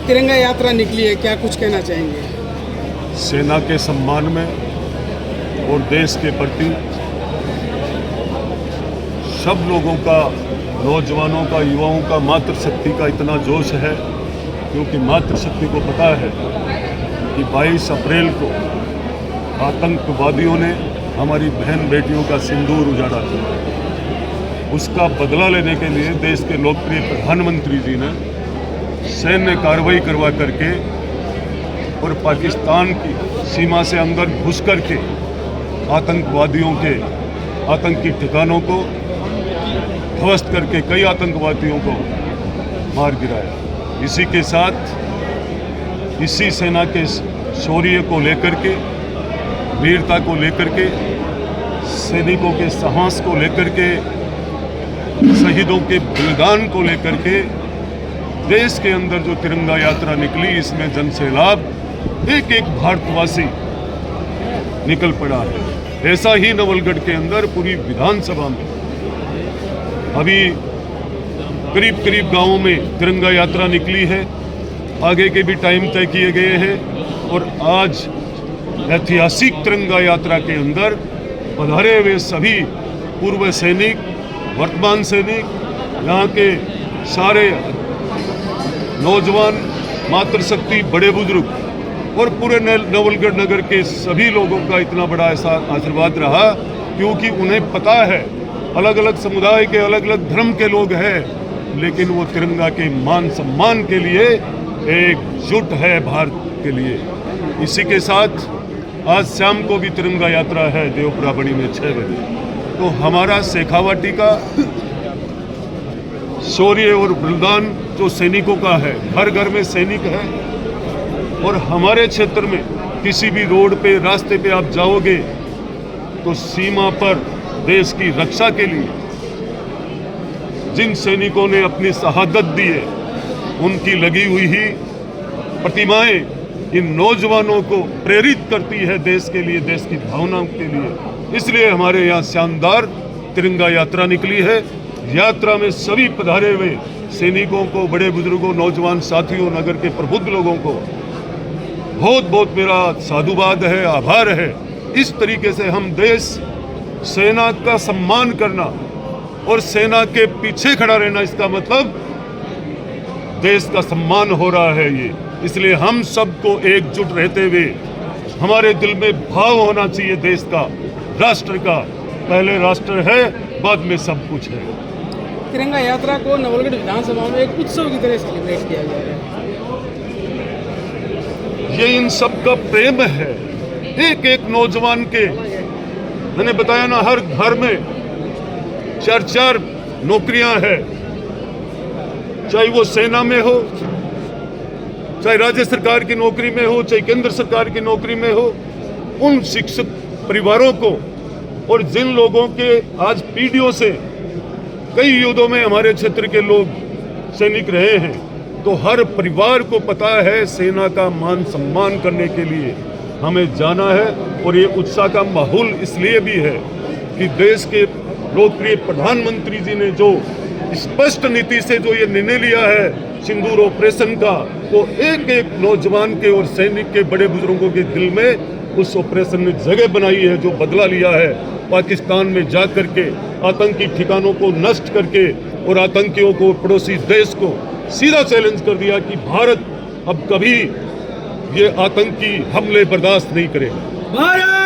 तिरंगा यात्रा निकली है, क्या कुछ कहना चाहेंगे? सेना के सम्मान में और देश के प्रति सब लोगों का, नौजवानों का, युवाओं का मातृशक्ति का इतना जोश है, क्योंकि मातृशक्ति को पता है कि 22 अप्रैल को आतंकवादियों ने हमारी बहन बेटियों का सिंदूर उजाड़ा था। उसका बदला लेने के लिए देश के लोकप्रिय प्रधानमंत्री जी ने सैन्य कार्रवाई करवा करके और पाकिस्तान की सीमा से अंदर घुस करके आतंकवादियों के आतंकी ठिकानों को ध्वस्त करके कई आतंकवादियों को मार गिराया। इसी के साथ इसी सेना के शौर्य को लेकर के, वीरता को लेकर के, सैनिकों के साहस को लेकर के, शहीदों के बलिदान को लेकर के देश के अंदर जो तिरंगा यात्रा निकली, इसमें जन सैलाब एक एक भारतवासी निकल पड़ा है। ऐसा ही नवलगढ़ के अंदर पूरी विधानसभा में अभी करीब करीब गांवों में तिरंगा यात्रा निकली है। आगे के भी टाइम तय किए गए हैं और आज ऐतिहासिक तिरंगा यात्रा के अंदर पधारे हुए सभी पूर्व सैनिक, वर्तमान सैनिक, यहाँ के सारे नौजवान, मातृशक्ति, बड़े बुजुर्ग और पूरे नवलगढ़ नगर के सभी लोगों का इतना बड़ा ऐसा आशीर्वाद रहा, क्योंकि उन्हें पता है अलग अलग समुदाय के, अलग अलग धर्म के लोग हैं, लेकिन वो तिरंगा के मान सम्मान के लिए एकजुट है भारत के लिए। इसी के साथ आज शाम को भी तिरंगा यात्रा है देवपुराबड़ी में 6 बजे। तो हमारा शेखावाटी का शौर्य और बलिदान जो सैनिकों का है, हर घर में सैनिक है और हमारे क्षेत्र में किसी भी रोड पे, रास्ते पे आप जाओगे तो सीमा पर देश की रक्षा के लिए जिन सैनिकों ने अपनी शहादत दी है, उनकी लगी हुई ही प्रतिमाएं इन नौजवानों को प्रेरित करती है देश के लिए, देश की भावनाओं के लिए। इसलिए हमारे यहाँ शानदार तिरंगा यात्रा निकली है। यात्रा में सभी पधारे हुए सैनिकों को, बड़े बुजुर्गों, नौजवान साथियों, नगर के प्रबुद्ध लोगों को बहुत बहुत मेरा साधुवाद है, आभार है। इस तरीके से हम देश, सेना का सम्मान करना और सेना के पीछे खड़ा रहना, इसका मतलब देश का सम्मान हो रहा है ये। इसलिए हम सबको एकजुट रहते हुए हमारे दिल में भाव होना चाहिए देश का, राष्ट्र का। पहले राष्ट्र है, बाद में सब कुछ है। तिरंगा यात्रा को नवलगढ़ विधानसभा में एक उत्सव की तरह सेलिब्रेट किया जा रहा है। ये इन सब का प्रेम है, एक एक नौजवान के। मैंने बताया ना, हर घर में 4-4 नौकरियां हैं, चाहे वो सेना में हो, चाहे राज्य सरकार की नौकरी में हो, चाहे केंद्र सरकार की नौकरी में हो। उन शिक्षक परिवारों को और जिन लोगों के आज पीढ़ियों से कई युद्धों में हमारे क्षेत्र के लोग सैनिक रहे हैं, तो हर परिवार को पता है सेना का मान सम्मान करने के लिए हमें जाना है। और ये उत्साह का माहौल इसलिए भी है कि देश के लोकप्रिय प्रधानमंत्री जी ने जो स्पष्ट नीति से जो ये निर्णय लिया है सिंदूर ऑपरेशन का, तो एक एक नौजवान के और सैनिक के, बड़े बुजुर्गों के दिल में उस ऑपरेशन ने जगह बनाई है। जो बदला लिया है पाकिस्तान में जा करके, आतंकी ठिकानों को नष्ट करके और आतंकियों को, पड़ोसी देश को सीधा चैलेंज कर दिया कि भारत अब कभी ये आतंकी हमले बर्दाश्त नहीं करेगा। भारत